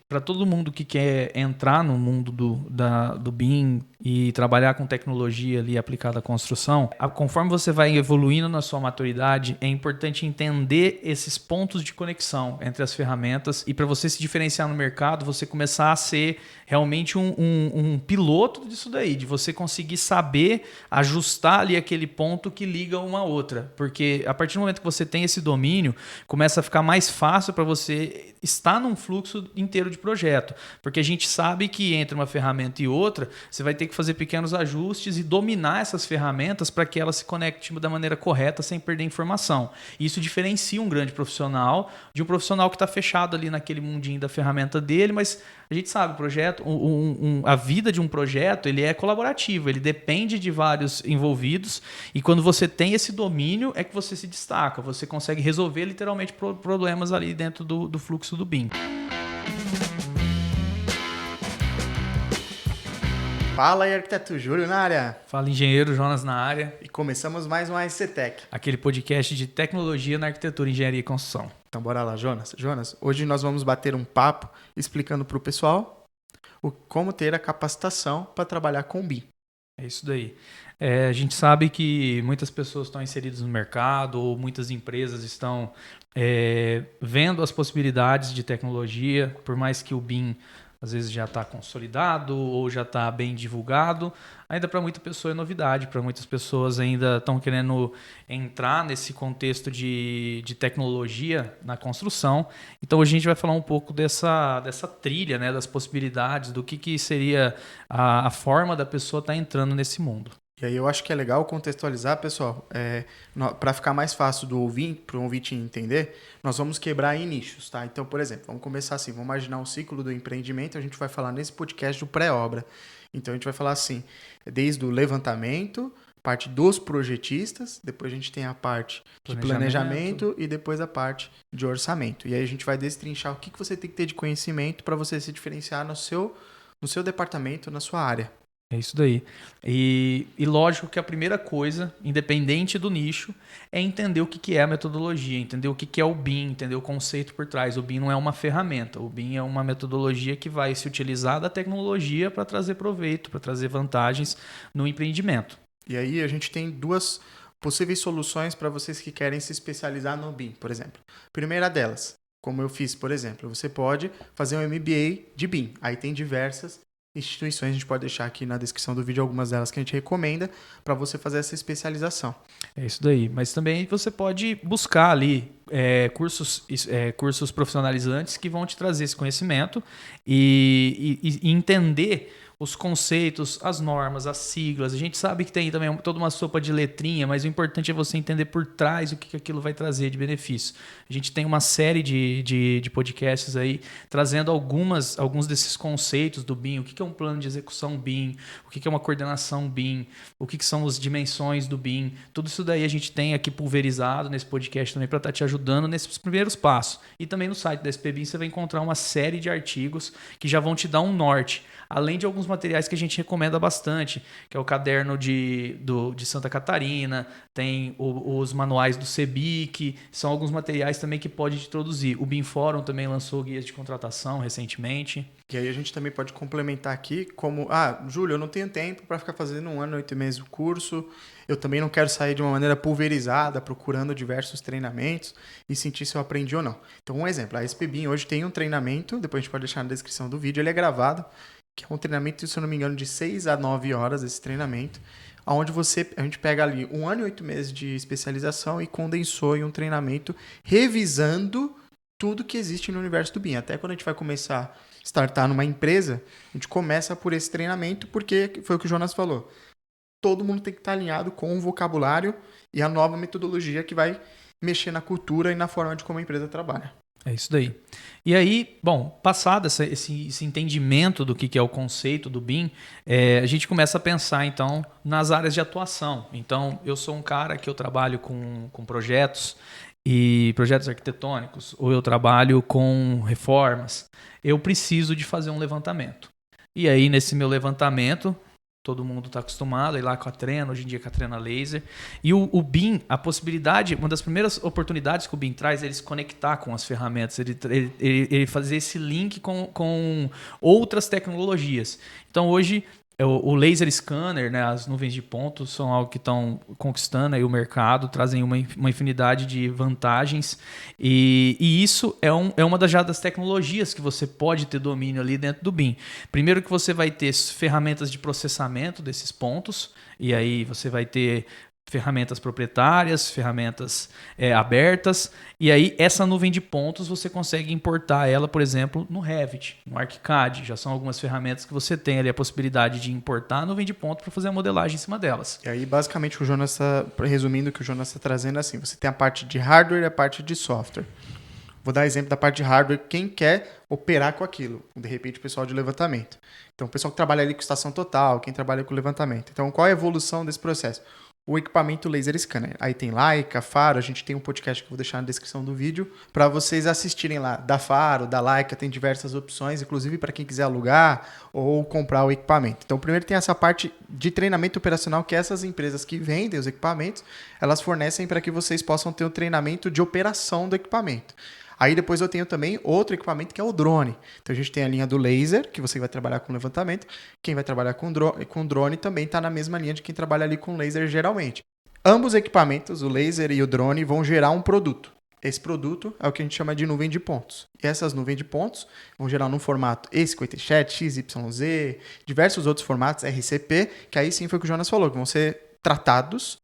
para todo mundo que quer entrar no mundo do BIM e trabalhar com tecnologia ali aplicada à construção, conforme você vai evoluindo na sua maturidade, é importante entender esses pontos de conexão entre as ferramentas e para você se diferenciar no mercado, você começar a ser realmente um piloto disso daí, de você conseguir saber ajustar ali aquele ponto que liga uma a outra. Porque a partir do momento que você tem esse domínio, começa a ficar mais fácil para você estar num fluxo inteiro de projeto. Porque a gente sabe que entre uma ferramenta e outra, você vai ter que fazer pequenos ajustes e dominar essas ferramentas para que elas se conectem da maneira correta sem perder informação. Isso diferencia um grande profissional de um profissional que está fechado ali naquele mundinho da ferramenta dele, mas a gente sabe, o projeto, a vida de um projeto ele é colaborativo, ele depende de vários envolvidos e quando você tem esse domínio é que você se destaca, você consegue resolver literalmente problemas ali dentro do fluxo do BIM. Fala aí, arquiteto Júlio na área. Fala, engenheiro Jonas na área. E começamos mais um ASCTech. Aquele podcast de tecnologia na arquitetura, engenharia e construção. Então bora lá, Jonas. Jonas, hoje nós vamos bater um papo explicando para o pessoal como ter a capacitação para trabalhar com BIM. É isso daí. A gente sabe que muitas pessoas estão inseridas no mercado ou muitas empresas estão vendo as possibilidades de tecnologia, por mais que o BIM às vezes já está consolidado ou já está bem divulgado, ainda para muita pessoa é novidade, para muitas pessoas ainda estão querendo entrar nesse contexto de tecnologia na construção. Então hoje a gente vai falar um pouco dessa trilha, né, das possibilidades, do que seria a forma da pessoa estar entrando nesse mundo. E aí eu acho que é legal contextualizar, pessoal, para ficar mais fácil para o ouvinte entender, nós vamos quebrar em nichos, tá? Então, por exemplo, vamos começar assim, vamos imaginar um ciclo do empreendimento, a gente vai falar nesse podcast do pré-obra. Então, a gente vai falar assim, desde o levantamento, parte dos projetistas, depois a gente tem a parte de planejamento e depois a parte de orçamento. E aí a gente vai destrinchar o que você tem que ter de conhecimento para você se diferenciar no seu departamento, na sua área. É isso daí. E lógico que a primeira coisa, independente do nicho, é entender o que é a metodologia, entender o que é o BIM, entender o conceito por trás. O BIM não é uma ferramenta, o BIM é uma metodologia que vai se utilizar da tecnologia para trazer proveito, para trazer vantagens no empreendimento. E aí a gente tem duas possíveis soluções para vocês que querem se especializar no BIM, por exemplo. Primeira delas, como eu fiz, por exemplo, você pode fazer um MBA de BIM. Aí tem diversas instituições, a gente pode deixar aqui na descrição do vídeo algumas delas que a gente recomenda para você fazer essa especialização. É isso daí, mas também você pode buscar ali cursos profissionalizantes que vão te trazer esse conhecimento e entender os conceitos, as normas, as siglas. A gente sabe que tem também toda uma sopa de letrinha, mas o importante é você entender por trás o que aquilo vai trazer de benefício. A gente tem uma série de podcasts aí trazendo alguns desses conceitos do BIM. O que é um plano de execução BIM? O que é uma coordenação BIM? O que são as dimensões do BIM? Tudo isso daí a gente tem aqui pulverizado nesse podcast também para estar te ajudando nesses primeiros passos. E também no site da SPBIM você vai encontrar uma série de artigos que já vão te dar um norte. Além de alguns materiais que a gente recomenda bastante, que é o caderno de Santa Catarina, tem os manuais do CEBIC, são alguns materiais também que pode te introduzir. O BIM Fórum também lançou guias de contratação recentemente. E aí a gente também pode complementar aqui como, Júlio, eu não tenho tempo para ficar fazendo 1 ano e 8 meses o curso, eu também não quero sair de uma maneira pulverizada, procurando diversos treinamentos e sentir se eu aprendi ou não. Então, um exemplo, a SPBIM hoje tem um treinamento, depois a gente pode deixar na descrição do vídeo, ele é gravado, que é um treinamento, se eu não me engano, de 6 a 9 horas esse treinamento, onde a gente pega ali 1 ano e 8 meses de especialização e condensou em um treinamento revisando tudo que existe no universo do BIM. Até quando a gente vai começar a startar numa empresa, a gente começa por esse treinamento, porque foi o que o Jonas falou. Todo mundo tem que estar alinhado com o vocabulário e a nova metodologia que vai mexer na cultura e na forma de como a empresa trabalha. É isso daí. E aí, bom, passado esse entendimento do que é o conceito do BIM, a gente começa a pensar, então, nas áreas de atuação. Então, eu sou um cara que eu trabalho com projetos e projetos arquitetônicos, ou eu trabalho com reformas. Eu preciso de fazer um levantamento. E aí, nesse meu levantamento, todo mundo está acostumado, aí lá com a Trena, hoje em dia com a Trena Laser. E o BIM, a possibilidade, uma das primeiras oportunidades que o BIM traz é ele se conectar com as ferramentas, ele fazer esse link com outras tecnologias. Então hoje o laser scanner, né, as nuvens de pontos são algo que estão conquistando aí o mercado, trazem uma infinidade de vantagens e isso é uma das tecnologias que você pode ter domínio ali dentro do BIM. Primeiro que você vai ter ferramentas de processamento desses pontos e aí você vai ter ferramentas proprietárias, ferramentas abertas, e aí essa nuvem de pontos você consegue importar ela, por exemplo, no Revit, no ArchiCAD, já são algumas ferramentas que você tem ali a possibilidade de importar a nuvem de pontos para fazer a modelagem em cima delas. E aí, basicamente, resumindo o que o Jonas está trazendo, assim, você tem a parte de hardware e a parte de software. Vou dar exemplo da parte de hardware, quem quer operar com aquilo, de repente o pessoal de levantamento. Então, o pessoal que trabalha ali com estação total, quem trabalha com levantamento. Então, qual é a evolução desse processo? O equipamento laser scanner. Aí tem Leica, Faro, a gente tem um podcast que eu vou deixar na descrição do vídeo para vocês assistirem lá. Da Faro, da Leica, tem diversas opções, inclusive para quem quiser alugar ou comprar o equipamento. Então, primeiro tem essa parte de treinamento operacional que essas empresas que vendem os equipamentos, elas fornecem para que vocês possam ter o treinamento de operação do equipamento. Aí depois eu tenho também outro equipamento que é o drone. Então a gente tem a linha do laser, que você vai trabalhar com levantamento. Quem vai trabalhar com drone também está na mesma linha de quem trabalha ali com laser geralmente. Ambos equipamentos, o laser e o drone, vão gerar um produto. Esse produto é o que a gente chama de nuvem de pontos. E essas nuvens de pontos vão gerar num formato E57, XYZ, diversos outros formatos, RCP, que aí sim foi o que o Jonas falou, que vão ser tratados,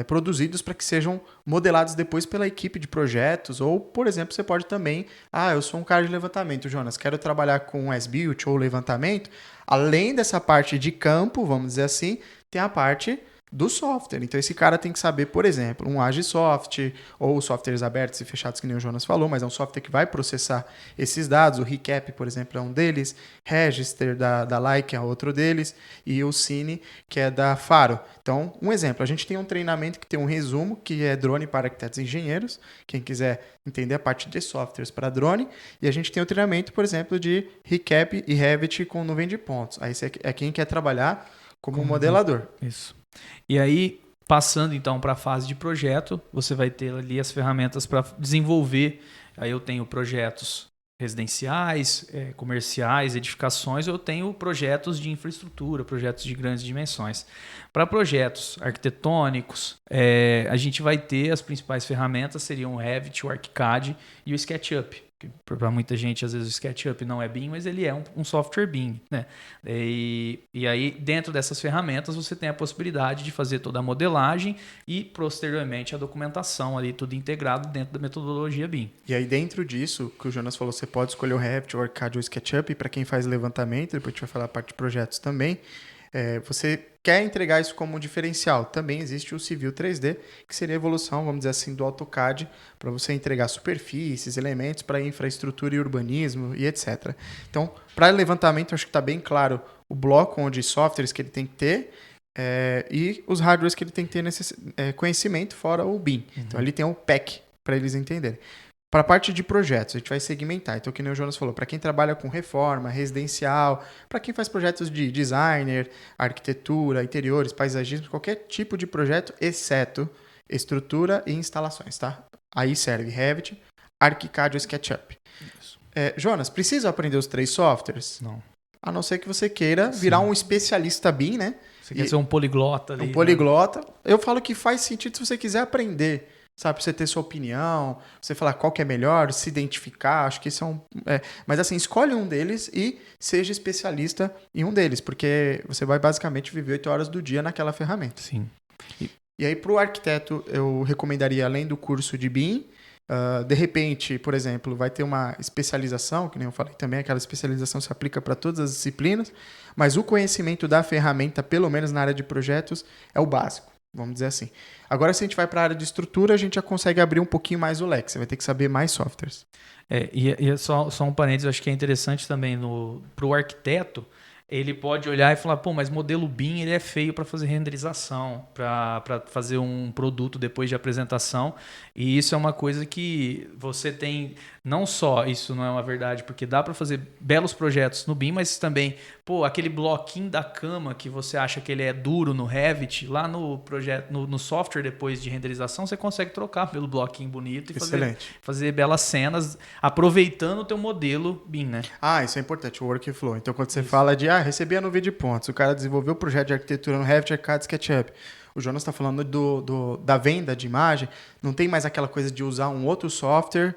produzidos para que sejam modelados depois pela equipe de projetos, ou, por exemplo, você pode também, eu sou um cara de levantamento, Jonas, quero trabalhar com as-built ou levantamento, além dessa parte de campo, vamos dizer assim, tem a parte do software. Então, esse cara tem que saber, por exemplo, um Agisoft ou softwares abertos e fechados, que nem o Jonas falou, mas é um software que vai processar esses dados. O Recap, por exemplo, é um deles. Register, da Leica, é outro deles. E o Cine, que é da Faro. Então, um exemplo. A gente tem um treinamento que tem um resumo, que é drone para arquitetos e engenheiros. Quem quiser entender a parte de softwares para drone. E a gente tem o treinamento, por exemplo, de Recap e Revit com nuvem de pontos. Aí é quem quer trabalhar como modelador. Isso. E aí, passando então para a fase de projeto, você vai ter ali as ferramentas para desenvolver. Aí eu tenho projetos residenciais, comerciais, edificações, eu tenho projetos de infraestrutura, projetos de grandes dimensões. Para projetos arquitetônicos, a gente vai ter as principais ferramentas, seriam o Revit, o ArchiCAD e o SketchUp. Para muita gente, às vezes o SketchUp não é BIM, mas ele é um software BIM, né? E aí, dentro dessas ferramentas, você tem a possibilidade de fazer toda a modelagem e, posteriormente, a documentação ali, tudo integrado dentro da metodologia BIM. E aí, dentro disso, que o Jonas falou, você pode escolher o Revit, o ArchiCAD ou o SketchUp, e para quem faz levantamento, depois a gente vai falar a parte de projetos também, você quer entregar isso como um diferencial. Também existe o Civil 3D, que seria a evolução, vamos dizer assim, do AutoCAD, para você entregar superfícies, elementos para infraestrutura e urbanismo e etc. Então, para levantamento, acho que está bem claro o bloco onde softwares que ele tem que ter e os hardwares que ele tem que ter conhecimento, fora o BIM. Uhum. Então, ali tem o PEC para eles entenderem. Para a parte de projetos, a gente vai segmentar. Então, que nem o Jonas falou, para quem trabalha com reforma, residencial, para quem faz projetos de designer, arquitetura, interiores, paisagismo, qualquer tipo de projeto, exceto estrutura e instalações, tá? Aí serve Revit, ArchiCAD ou SketchUp. Jonas, precisa aprender os 3 softwares? Não. A não ser que você queira virar um especialista BIM, né? Você quer ser um poliglota ali. Um poliglota. Né? Eu falo que faz sentido se você quiser aprender. Sabe, pra você ter sua opinião, você falar qual que é melhor, se identificar, acho que isso mas assim, escolhe um deles e seja especialista em um deles, porque você vai basicamente viver 8 horas do dia naquela ferramenta. Sim. E aí, pro arquiteto, eu recomendaria, além do curso de BIM, de repente, por exemplo, vai ter uma especialização, que nem eu falei também, aquela especialização se aplica para todas as disciplinas, mas o conhecimento da ferramenta, pelo menos na área de projetos, é o básico. Vamos dizer assim. Agora, se a gente vai para a área de estrutura, a gente já consegue abrir um pouquinho mais o leque. Você vai ter que saber mais softwares. E só um parênteses, eu acho que é interessante também para o arquiteto, ele pode olhar e falar, mas modelo BIM ele é feio para fazer renderização, para fazer um produto depois de apresentação. E isso é uma coisa que você tem não só isso não é uma verdade, porque dá para fazer belos projetos no BIM, mas também, pô, aquele bloquinho da cama que você acha que ele é duro no Revit, lá no projeto, no software depois de renderização, você consegue trocar pelo bloquinho bonito e fazer belas cenas, aproveitando o teu modelo BIM, né? Ah, isso é importante, o workflow. Então, quando você fala de, recebi a nuvem de pontos, o cara desenvolveu o projeto de arquitetura no Revit, ArchiCAD, SketchUp. O Jonas está falando da venda de imagem, não tem mais aquela coisa de usar um outro software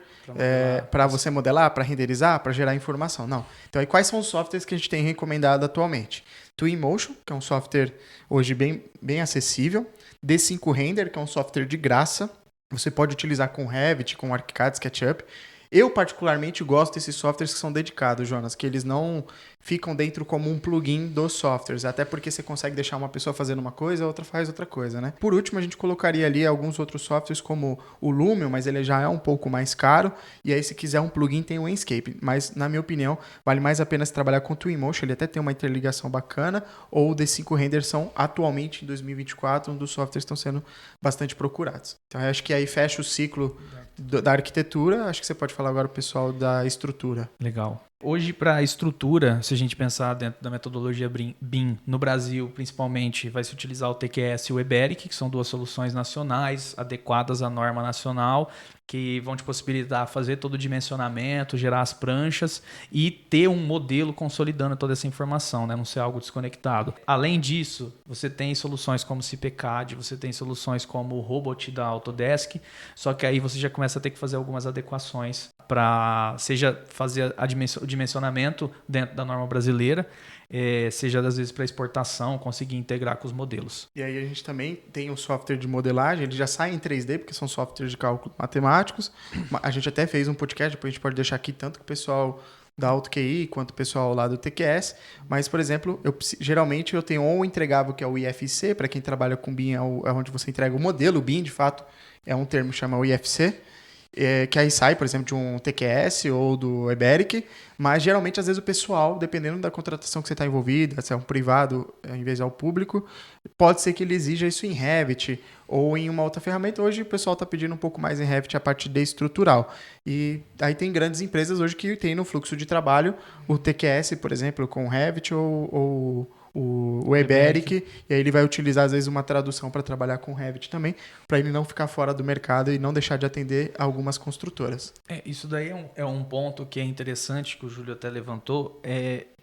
para você modelar, para renderizar, para gerar informação. Não. Então, aí, quais são os softwares que a gente tem recomendado atualmente? Twinmotion, que é um software hoje bem acessível. D5 Render, que é um software de graça. Você pode utilizar com Revit, com ArchiCAD, SketchUp. Eu, particularmente, gosto desses softwares que são dedicados, Jonas, que eles não ficam dentro como um plugin dos softwares, até porque você consegue deixar uma pessoa fazendo uma coisa, a outra faz outra coisa, né? Por último, a gente colocaria ali alguns outros softwares como o Lumion, mas ele já é um pouco mais caro, e aí se quiser um plugin tem o Enscape, mas na minha opinião, vale mais a pena se trabalhar com o Twinmotion, ele até tem uma interligação bacana, ou o D5 Render são atualmente, em 2024, um dos softwares que estão sendo bastante procurados. Então, eu acho que aí fecha o ciclo da arquitetura, acho que você pode falar agora o pessoal da estrutura. Legal. Hoje, para a estrutura, se a gente pensar dentro da metodologia BIM, no Brasil, principalmente, vai se utilizar o TQS e o EBERIC, que são duas soluções nacionais, adequadas à norma nacional, que vão te possibilitar fazer todo o dimensionamento, gerar as pranchas e ter um modelo consolidando toda essa informação, né? Não ser algo desconectado. Além disso, você tem soluções como CPCAD, você tem soluções como o Robot da Autodesk, só que aí você já começa a ter que fazer algumas adequações para, seja fazer o dimensionamento dentro da norma brasileira, seja às vezes para exportação, conseguir integrar com os modelos. E aí a gente também tem um software de modelagem, ele já sai em 3D, porque são softwares de cálculo matemáticos. A gente até fez um podcast, depois a gente pode deixar aqui tanto que o pessoal da AutoQI quanto o pessoal lá do TQS. Mas, por exemplo, geralmente eu tenho um entregável que é o IFC, para quem trabalha com BIM é onde você entrega o modelo. O BIM, de fato, é um termo que chama o IFC. Que aí sai, por exemplo, de um TQS ou do EBERIC, mas geralmente, às vezes, o pessoal, dependendo da contratação que você está envolvida, se é um privado em vez ao público, pode ser que ele exija isso em Revit ou em uma outra ferramenta. Hoje o pessoal está pedindo um pouco mais em Revit a parte de estrutural. E aí tem grandes empresas hoje que tem no fluxo de trabalho o TQS, por exemplo, com Revit ou o EBERIC, e aí ele vai utilizar às vezes uma tradução para trabalhar com Revit também, para ele não ficar fora do mercado e não deixar de atender algumas construtoras. Isso daí é um ponto que é interessante, que o Júlio até levantou,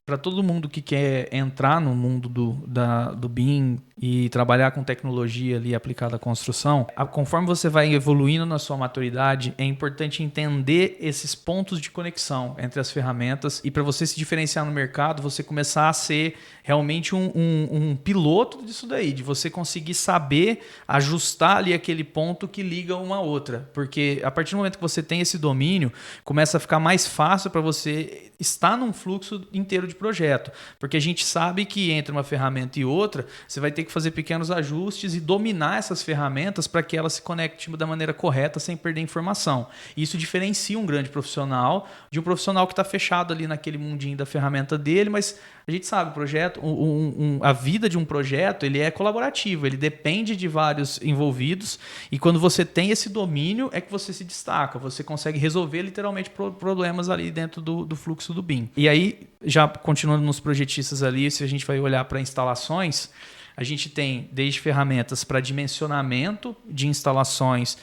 para todo mundo que quer entrar no mundo do BIM e trabalhar com tecnologia ali aplicada à construção, conforme você vai evoluindo na sua maturidade, é importante entender esses pontos de conexão entre as ferramentas e para você se diferenciar no mercado, você começar a ser realmente um piloto disso daí, de você conseguir saber ajustar ali aquele ponto que liga uma a outra, porque a partir do momento que você tem esse domínio, começa a ficar mais fácil para você estar num fluxo inteiro de projeto, porque a gente sabe que entre uma ferramenta e outra, você vai ter que fazer pequenos ajustes e dominar essas ferramentas para que elas se conectem da maneira correta sem perder informação. Isso diferencia um grande profissional de um profissional que está fechado ali naquele mundinho da ferramenta dele, mas a gente sabe, o projeto, a vida de um projeto, ele é colaborativo, ele depende de vários envolvidos e quando você tem esse domínio é que você se destaca, você consegue resolver literalmente problemas ali dentro do fluxo do BIM. E aí, já continuando nos projetistas ali, se a gente vai olhar para instalações, a gente tem desde ferramentas para dimensionamento de instalações,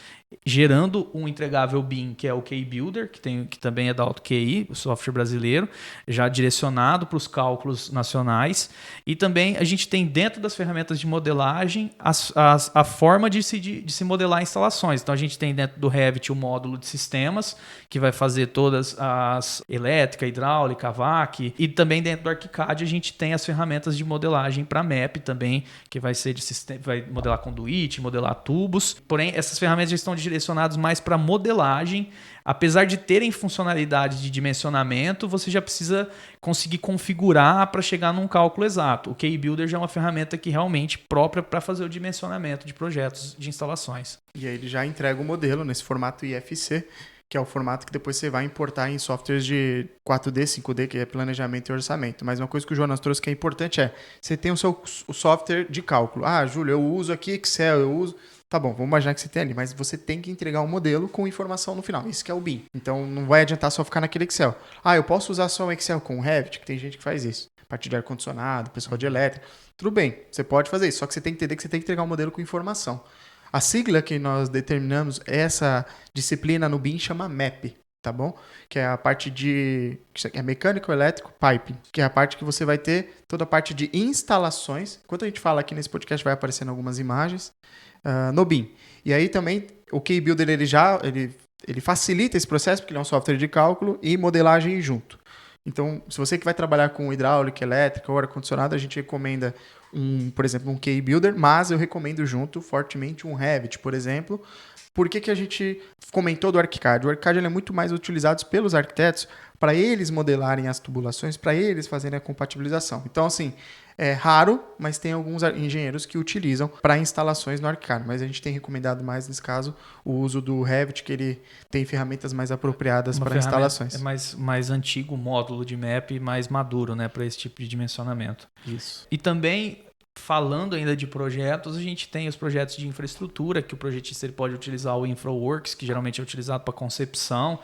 gerando um entregável BIM, que é o QI Builder, que também é da AutoQI, o software brasileiro, já direcionado para os cálculos nacionais. E também a gente tem dentro das ferramentas de modelagem a forma de se modelar instalações. Então a gente tem dentro do Revit o módulo de sistemas, que vai fazer todas as elétrica, hidráulica, VAC. E também dentro do ArchiCAD a gente tem as ferramentas de modelagem para MAP também, que vai ser vai modelar conduíte, modelar tubos. Porém, essas ferramentas já estão direcionados mais para modelagem. Apesar de terem funcionalidade de dimensionamento, você já precisa conseguir configurar para chegar num cálculo exato. O QI Builder já é uma ferramenta que realmente própria para fazer o dimensionamento de projetos de instalações. E aí ele já entrega o modelo nesse formato IFC, que é o formato que depois você vai importar em softwares de 4D, 5D, que é planejamento e orçamento. Mas uma coisa que o Jonas trouxe que é importante você tem o software de cálculo. Júlio, eu uso aqui Excel, eu uso... Tá bom, vamos imaginar que você tem ali, mas você tem que entregar um modelo com informação no final. Isso que é o BIM. Então não vai adiantar só ficar naquele Excel. Eu posso usar só um Excel com o Revit, que tem gente que faz isso. A partir de ar-condicionado, pessoal de elétrica. Tudo bem, você pode fazer isso, só que você tem que entender que você tem que entregar um modelo com informação. A sigla que nós determinamos, essa disciplina no BIM chama MAP, tá bom? Que é a parte de é mecânico, elétrico, piping, que é a parte que você vai ter toda a parte de instalações. Enquanto a gente fala aqui nesse podcast, vai aparecendo algumas imagens no BIM. E aí também o K-Builder ele facilita esse processo, porque ele é um software de cálculo e modelagem junto. Então, se você que vai trabalhar com hidráulica, elétrica ou ar-condicionado, a gente recomenda, por exemplo, um K-Builder, mas eu recomendo junto fortemente um Revit, por exemplo. Por que a gente comentou do ArchiCAD? O ArchiCAD ele é muito mais utilizado pelos arquitetos para eles modelarem as tubulações, para eles fazerem a compatibilização. Então, assim, é raro, mas tem alguns engenheiros que utilizam para instalações no ArchiCAD. Mas a gente tem recomendado mais, nesse caso, o uso do Revit, que ele tem ferramentas mais apropriadas para instalações. É mais antigo o módulo de map, mais maduro, né, para esse tipo de dimensionamento. Isso. E também, falando ainda de projetos, a gente tem os projetos de infraestrutura, que o projetista ele pode utilizar o InfraWorks, que geralmente é utilizado para concepção.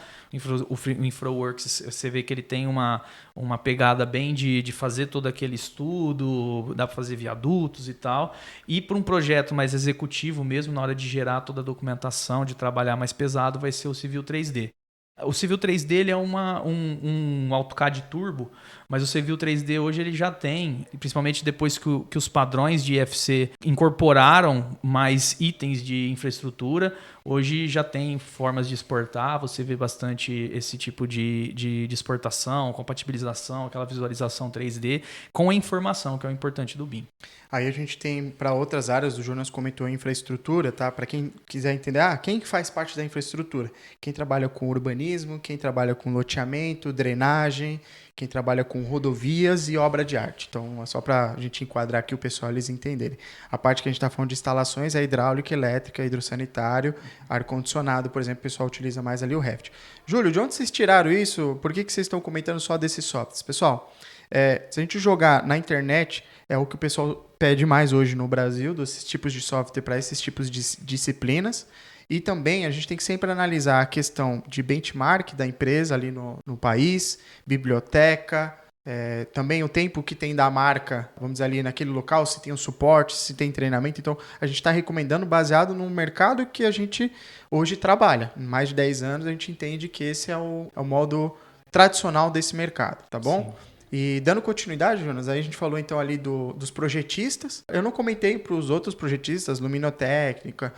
O InfraWorks, você vê que ele tem uma pegada bem de fazer todo aquele estudo, dá para fazer viadutos e tal. E para um projeto mais executivo mesmo, na hora de gerar toda a documentação, de trabalhar mais pesado, vai ser o Civil 3D. O Civil 3D ele é um AutoCAD Turbo, mas o Civil 3D hoje ele já tem, principalmente depois que os padrões de IFC incorporaram mais itens de infraestrutura, hoje já tem formas de exportar, você vê bastante esse tipo de exportação, compatibilização, aquela visualização 3D com a informação, que é o importante do BIM. Aí a gente tem para outras áreas, o Jonas comentou infraestrutura, tá? Para quem quiser entender, quem que faz parte da infraestrutura? Quem trabalha com urbanismo, quem trabalha com loteamento, drenagem, quem trabalha com rodovias e obra de arte. Então, é só para a gente enquadrar aqui o pessoal, eles entenderem. A parte que a gente está falando de instalações é hidráulica, elétrica, hidrossanitário, ar-condicionado, por exemplo, o pessoal utiliza mais ali o Revit. Júlio, de onde vocês tiraram isso? Por que vocês estão comentando só desses softwares? Pessoal, se a gente jogar na internet, é o que o pessoal pede mais hoje no Brasil, desses tipos de software para esses tipos de disciplinas. E também a gente tem que sempre analisar a questão de benchmark da empresa ali no país, biblioteca, também o tempo que tem da marca, vamos dizer ali naquele local, se tem um suporte, se tem treinamento. Então, a gente está recomendando baseado no mercado que a gente hoje trabalha. Em mais de 10 anos, a gente entende que esse é o modo tradicional desse mercado, tá bom? Sim. E dando continuidade, Jonas, aí a gente falou então ali dos projetistas. Eu não comentei para os outros projetistas, luminotécnica,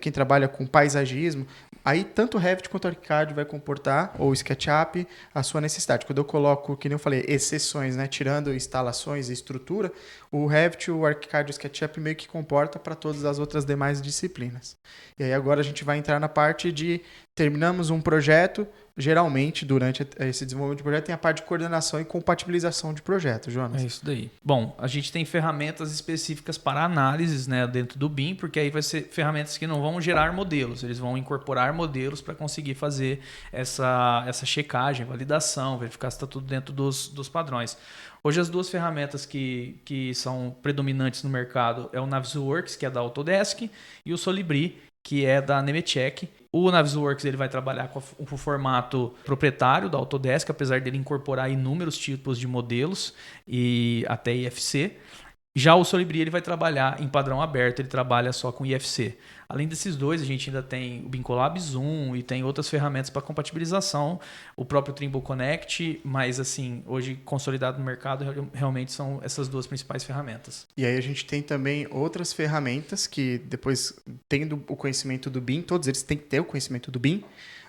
quem trabalha com paisagismo. Aí tanto o Revit quanto o ArchiCAD vai comportar, ou o SketchUp, a sua necessidade. Quando eu coloco, que nem eu falei, exceções, né, tirando instalações e estrutura, o Revit, o ArchiCAD e o SketchUp meio que comporta para todas as outras demais disciplinas. E aí agora a gente vai entrar na parte de terminamos um projeto. Geralmente, durante esse desenvolvimento de projeto, tem a parte de coordenação e compatibilização de projetos, Jonas. É isso daí. Bom, a gente tem ferramentas específicas para análises, né, dentro do BIM, porque aí vai ser ferramentas que não vão gerar modelos, eles vão incorporar modelos para conseguir fazer essa checagem, validação, verificar se está tudo dentro dos padrões. Hoje as duas ferramentas que são predominantes no mercado é o Navisworks, que é da Autodesk, e o Solibri, que é da Nemetschek. O Navisworks ele vai trabalhar com o formato proprietário da Autodesk, apesar dele incorporar inúmeros tipos de modelos e até IFC. Já o Solibri ele vai trabalhar em padrão aberto, ele trabalha só com IFC. Além desses dois, a gente ainda tem o BIMColab Zoom e tem outras ferramentas para compatibilização, o próprio Trimble Connect, mas assim, hoje consolidado no mercado, realmente são essas duas principais ferramentas. E aí a gente tem também outras ferramentas que depois, tendo o conhecimento do BIM, todos eles têm que ter o conhecimento do BIM,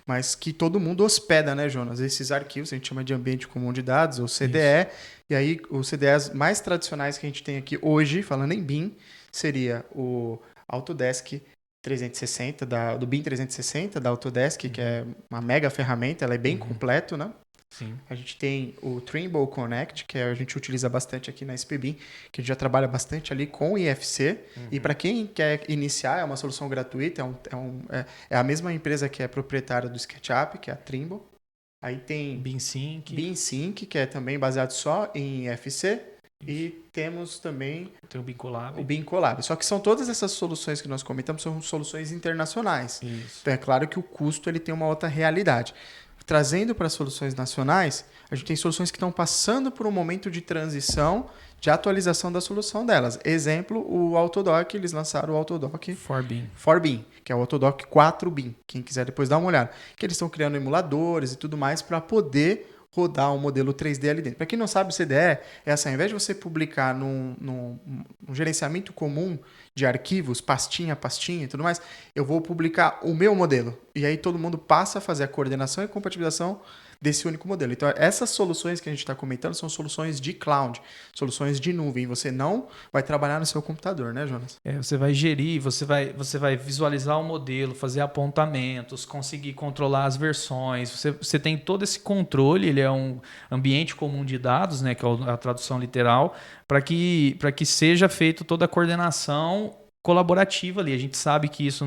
mas que todo mundo hospeda, né, Jonas? Esses arquivos, a gente chama de ambiente comum de dados, ou CDE, e aí os CDEs mais tradicionais que a gente tem aqui hoje, falando em BIM, seria o Autodesk 360, do BIM 360 da Autodesk, que é uma mega ferramenta, ela é bem completo, né? Sim. A gente tem o Trimble Connect, que a gente utiliza bastante aqui na SPBIM, que a gente já trabalha bastante ali com IFC. E para quem quer iniciar, é uma solução gratuita, é a mesma empresa que é proprietária do SketchUp, que é a Trimble. Aí tem BIMsync, que é também baseado só em IFC. E temos também Tem o BIM Collab. o BIM Collab. Só que são todas essas soluções que nós comentamos, são soluções internacionais. Isso. Então é claro que o custo ele tem uma outra realidade. Trazendo para soluções nacionais, a gente tem soluções que estão passando por um momento de transição, de atualização da solução delas. Exemplo, o Autodoc, eles lançaram o Autodoc For BIM. for BIM, que é o Autodoc 4 BIM. Quem quiser depois dar uma olhada. Que eles estão criando emuladores e tudo mais para poder rodar um modelo 3D ali dentro. Para quem não sabe, o CDE é assim, ao invés de você publicar num gerenciamento comum de arquivos, pastinha a pastinha e tudo mais, eu vou publicar o meu modelo. E aí todo mundo passa a fazer a coordenação e compatibilização desse único modelo. Então, essas soluções que a gente está comentando são soluções de cloud, soluções de nuvem. Você não vai trabalhar no seu computador, né, Jonas? Você vai gerir, você vai visualizar o modelo, fazer apontamentos, conseguir controlar as versões. Você tem todo esse controle, ele é um ambiente comum de dados, né, que é a tradução literal, para que seja feita toda a coordenação colaborativa ali. A gente sabe que isso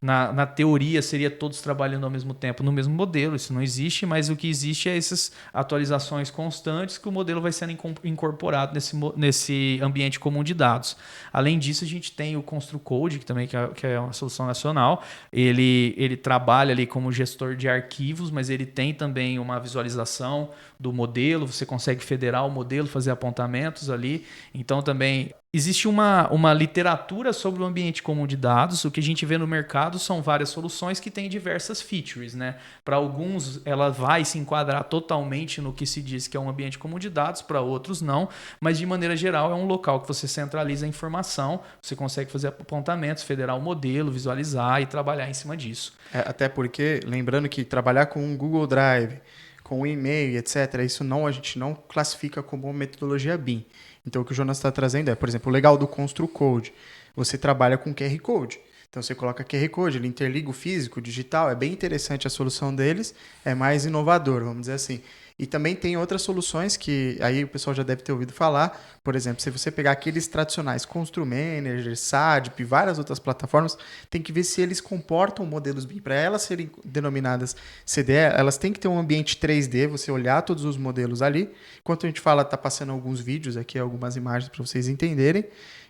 na teoria seria todos trabalhando ao mesmo tempo no mesmo modelo, isso não existe, mas o que existe é essas atualizações constantes que o modelo vai sendo incorporado nesse ambiente comum de dados. Além disso, a gente tem o ConstruCode, que é uma solução nacional, ele trabalha ali como gestor de arquivos, mas ele tem também uma visualização do modelo, você consegue federar o modelo, fazer apontamentos ali, então também existe uma literatura sobre o ambiente comum de dados. O que a gente vê no mercado são várias soluções que têm diversas features, né? Para alguns, ela vai se enquadrar totalmente no que se diz que é um ambiente comum de dados, para outros não, mas de maneira geral é um local que você centraliza a informação, você consegue fazer apontamentos, federar o modelo, visualizar e trabalhar em cima disso. Até porque, lembrando que trabalhar com um Google Drive, com o e-mail, etc., isso a gente não classifica como metodologia BIM. Então, o que o Jonas está trazendo é, por exemplo, o legal do ConstruCode. Você trabalha com QR Code. Então, você coloca QR Code, ele interliga o físico, o digital. É bem interessante a solução deles. É mais inovador, vamos dizer assim. E também tem outras soluções que aí o pessoal já deve ter ouvido falar. Por exemplo, se você pegar aqueles tradicionais ConstruManager, SADP, várias outras plataformas, tem que ver se eles comportam modelos BIM. Para elas serem denominadas CDE, elas têm que ter um ambiente 3D, você olhar todos os modelos ali. Enquanto a gente fala, está passando alguns vídeos aqui, algumas imagens para vocês entenderem.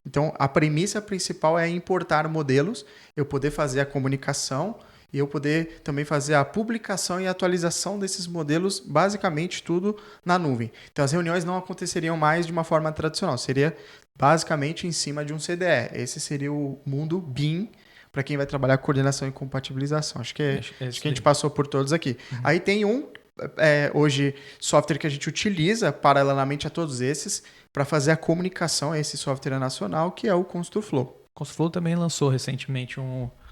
Então, a premissa principal é importar modelos, eu poder fazer a comunicação e eu poder também fazer a publicação e atualização desses modelos, basicamente tudo na nuvem. Então, as reuniões não aconteceriam mais de uma forma tradicional, seria basicamente em cima de um CDE. Esse seria o mundo BIM, para quem vai trabalhar com coordenação e compatibilização. Acho que a gente passou por todos aqui. Uhum. Aí tem hoje, software que a gente utiliza paralelamente a todos esses para fazer a comunicação a esse software nacional, que é o ConstruFlow. O ConstruFlow também lançou recentemente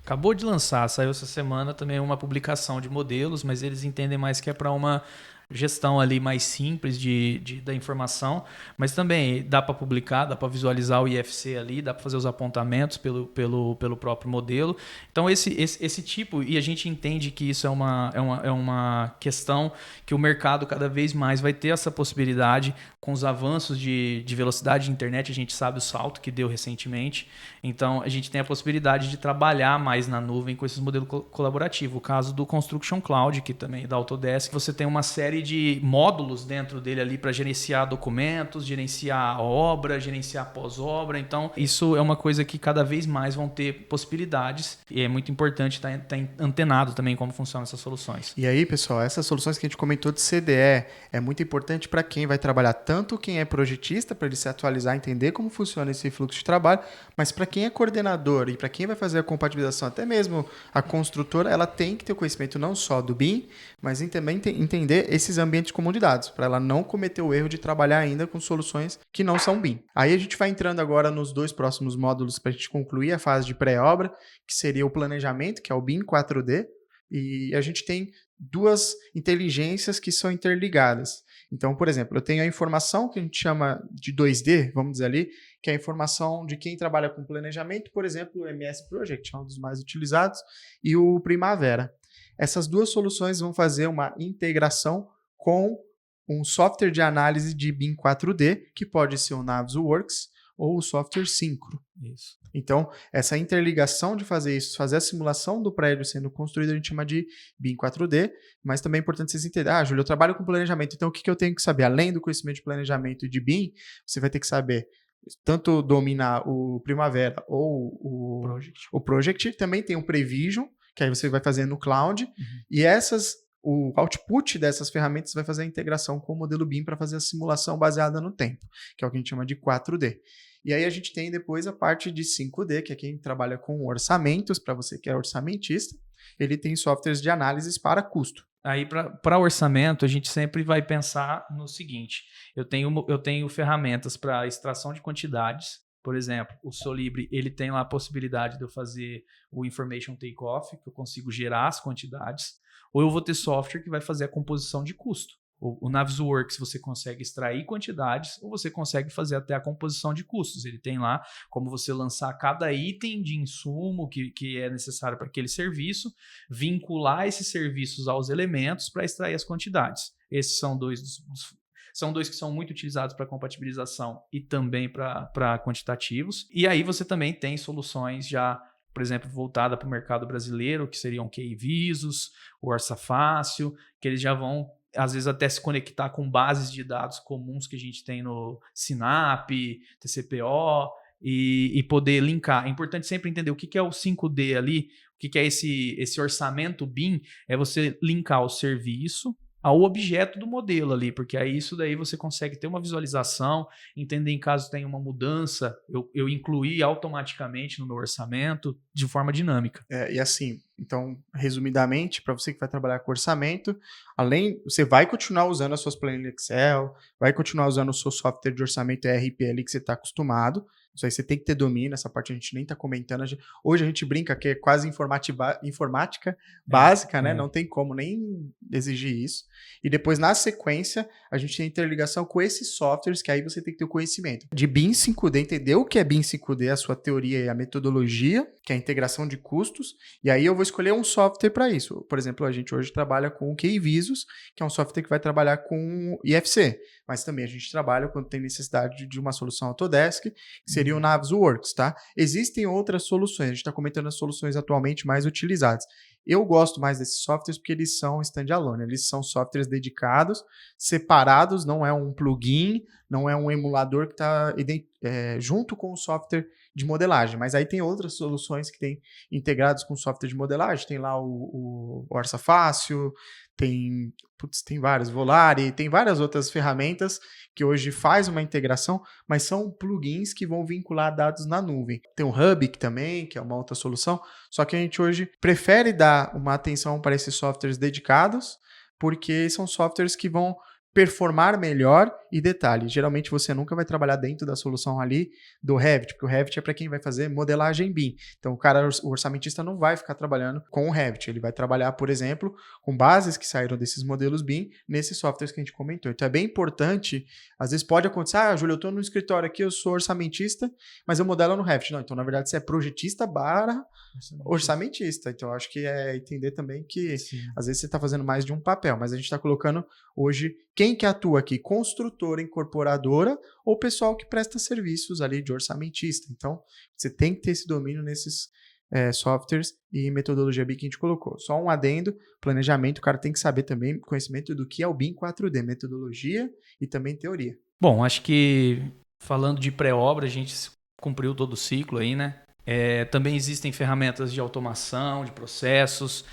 acabou de lançar, saiu essa semana também uma publicação de modelos, mas eles entendem mais que é para uma gestão ali mais simples da informação, mas também dá para publicar, dá para visualizar o IFC ali, dá para fazer os apontamentos pelo próprio modelo. Então esse tipo, e a gente entende que isso é uma questão que o mercado cada vez mais vai ter essa possibilidade com os avanços de velocidade de internet. A gente sabe o salto que deu recentemente, então a gente tem a possibilidade de trabalhar mais na nuvem com esses modelos colaborativos. O caso do Construction Cloud, que também é da Autodesk, você tem uma série de módulos dentro dele ali para gerenciar documentos, gerenciar obra, gerenciar pós-obra. Então, isso é uma coisa que cada vez mais vão ter possibilidades e é muito importante estar antenado também como funcionam essas soluções. E aí, pessoal, essas soluções que a gente comentou de CDE é muito importante para quem vai trabalhar, tanto quem é projetista, para ele se atualizar, entender como funciona esse fluxo de trabalho, mas para quem é coordenador e para quem vai fazer a compatibilização, até mesmo a construtora, ela tem que ter o conhecimento não só do BIM, mas também entender esses ambientes comuns de dados, para ela não cometer o erro de trabalhar ainda com soluções que não são BIM. Aí a gente vai entrando agora nos 2 próximos módulos para a gente concluir a fase de pré-obra, que seria o planejamento, que é o BIM 4D, e a gente tem 2 inteligências que são interligadas. Então, por exemplo, eu tenho a informação que a gente chama de 2D, vamos dizer ali, que é a informação de quem trabalha com planejamento, por exemplo, o MS Project, é um dos mais utilizados, e o Primavera. Essas 2 soluções vão fazer uma integração com um software de análise de BIM 4D, que pode ser o Navisworks ou o software síncro. Isso. Então, essa interligação de fazer isso, fazer a simulação do prédio sendo construído, a gente chama de BIM 4D, mas também é importante vocês entenderem, Júlio, eu trabalho com planejamento, então o que eu tenho que saber? Além do conhecimento de planejamento e de BIM, você vai ter que saber tanto dominar o Primavera ou o Project, também tem o Prevision, que aí você vai fazer no cloud, e o output dessas ferramentas vai fazer a integração com o modelo BIM para fazer a simulação baseada no tempo, que é o que a gente chama de 4D. E aí a gente tem depois a parte de 5D, que é quem trabalha com orçamentos, para você que é orçamentista, ele tem softwares de análises para custo. Aí, para orçamento, a gente sempre vai pensar no seguinte: eu tenho ferramentas para extração de quantidades. Por exemplo, o Solibri, ele tem lá a possibilidade de eu fazer o Information Takeoff, que eu consigo gerar as quantidades, ou eu vou ter software que vai fazer a composição de custo. O Navisworks você consegue extrair quantidades ou você consegue fazer até a composição de custos. Ele tem lá como você lançar cada item de insumo que é necessário para aquele serviço, vincular esses serviços aos elementos para extrair as quantidades. Esses são dois que são muito utilizados para compatibilização e também para quantitativos. E aí você também tem soluções já, por exemplo, voltada para o mercado brasileiro, que seriam o QI-Visos, o Orça Fácil, que eles já vão às vezes até se conectar com bases de dados comuns que a gente tem no Sinap, TCPO, e poder linkar. É importante sempre entender o que é o 5D ali, o que é esse orçamento BIM, é você linkar o serviço ao objeto do modelo ali, porque aí isso daí você consegue ter uma visualização, entender em caso tenha uma mudança, eu incluir automaticamente no meu orçamento de forma dinâmica. E assim, então, resumidamente, para você que vai trabalhar com orçamento, você vai continuar usando as suas planilhas Excel, vai continuar usando o seu software de orçamento ERP ali que você está acostumado. Isso aí você tem que ter domínio, essa parte a gente nem está comentando. Hoje a gente brinca que é quase informática básica, né? Não tem como nem exigir isso. E depois, na sequência, a gente tem interligação com esses softwares, que aí você tem que ter o conhecimento de BIM 5D, entender o que é BIM 5D, a sua teoria e a metodologia, que é a integração de custos, e aí eu vou escolher um software para isso. Por exemplo, a gente hoje trabalha com o QI-Visos, que é um software que vai trabalhar com IFC, mas também a gente trabalha quando tem necessidade de uma solução Autodesk, que seria o Navisworks, tá? Existem outras soluções, a gente está comentando as soluções atualmente mais utilizadas. Eu gosto mais desses softwares porque eles são standalone, eles são softwares dedicados, separados, não é um plugin, não é um emulador que está junto com o software de modelagem, mas aí tem outras soluções que tem integrados com software de modelagem, tem lá o Orça Fácil, tem vários, Volare, tem várias outras ferramentas que hoje faz uma integração, mas são plugins que vão vincular dados na nuvem. Tem o Hubik também, que é uma outra solução, só que a gente hoje prefere dar uma atenção para esses softwares dedicados, porque são softwares que vão performar melhor e detalhe, geralmente você nunca vai trabalhar dentro da solução ali do Revit, porque o Revit é para quem vai fazer modelagem BIM. Então o orçamentista não vai ficar trabalhando com o Revit, ele vai trabalhar, por exemplo, com bases que saíram desses modelos BIM nesses softwares que a gente comentou. Então é bem importante, às vezes pode acontecer, Júlio, eu estou no escritório aqui, eu sou orçamentista, mas eu modelo no Revit. Não, então na verdade você é projetista / orçamentista. Então eu acho que é entender também que às vezes você está fazendo mais de um papel, mas a gente está colocando hoje quem que atua aqui, construtora, incorporadora ou pessoal que presta serviços ali de orçamentista. Então, você tem que ter esse domínio nesses softwares e metodologia BIM que a gente colocou. Só um adendo, planejamento, o cara tem que saber também conhecimento do que é o BIM 4D, metodologia e também teoria. Bom, acho que falando de pré-obra, a gente cumpriu todo o ciclo aí, né? Também existem ferramentas de automação, de processos.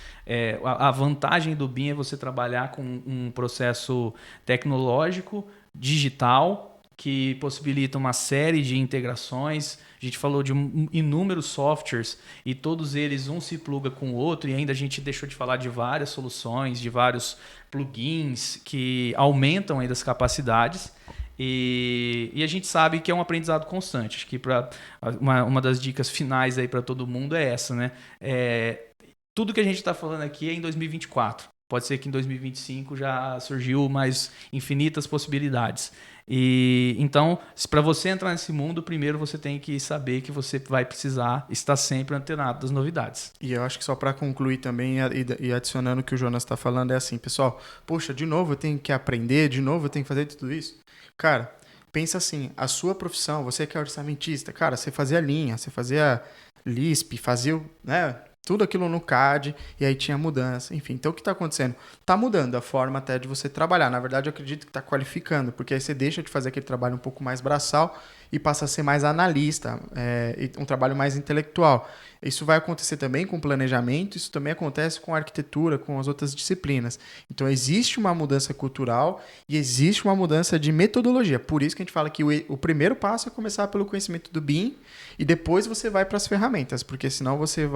A vantagem do BIM é você trabalhar com um processo tecnológico, digital, que possibilita uma série de integrações. A gente falou de inúmeros softwares e todos eles, um se pluga com o outro, e ainda a gente deixou de falar de várias soluções, de vários plugins que aumentam ainda as capacidades. E a gente sabe que é um aprendizado constante. Acho que uma das dicas finais aí para todo mundo é essa, né? Tudo que a gente está falando aqui é em 2024. Pode ser que em 2025 já surgiu mais infinitas possibilidades. E então, para você entrar nesse mundo, primeiro você tem que saber que você vai precisar estar sempre antenado das novidades. E eu acho que só para concluir também e adicionando o que o Jonas está falando é assim, pessoal, poxa, de novo eu tenho que aprender, de novo eu tenho que fazer tudo isso. Cara, Pensa assim, a sua profissão, você que é orçamentista, cara, você fazia linha, você fazia Lisp, fazia, né, tudo aquilo no CAD, e aí tinha mudança, enfim. Então, o que está acontecendo? Está mudando a forma até de você trabalhar. Na verdade, eu acredito que está qualificando, porque aí você deixa de fazer aquele trabalho um pouco mais braçal e passa a ser mais analista, um trabalho mais intelectual. Isso vai acontecer também com planejamento, isso também acontece com arquitetura, com as outras disciplinas. Então, existe uma mudança cultural e existe uma mudança de metodologia. Por isso que a gente fala que o primeiro passo é começar pelo conhecimento do BIM e depois você vai para as ferramentas, porque senão você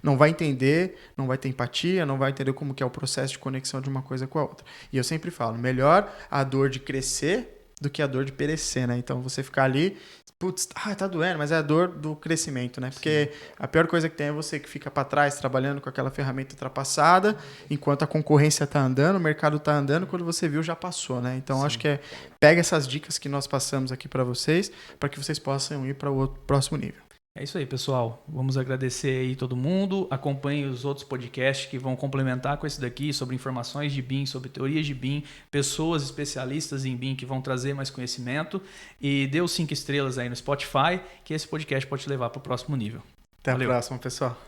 não vai entender, não vai ter empatia, não vai entender como que é o processo de conexão de uma coisa com a outra. E eu sempre falo, melhor a dor de crescer do que a dor de perecer, né? Então você ficar ali, putz, tá doendo, mas é a dor do crescimento, né? Porque a pior coisa que tem é você que fica para trás trabalhando com aquela ferramenta ultrapassada, enquanto a concorrência tá andando, o mercado tá andando, quando você viu já passou, né? Então acho que pega essas dicas que nós passamos aqui para vocês, para que vocês possam ir para o próximo nível. É isso aí, pessoal. Vamos agradecer aí todo mundo. Acompanhe os outros podcasts que vão complementar com esse daqui, sobre informações de BIM, sobre teorias de BIM, pessoas especialistas em BIM que vão trazer mais conhecimento. E dê os 5 estrelas aí no Spotify, que esse podcast pode te levar para o próximo nível. Até Valeu. a próxima, pessoal.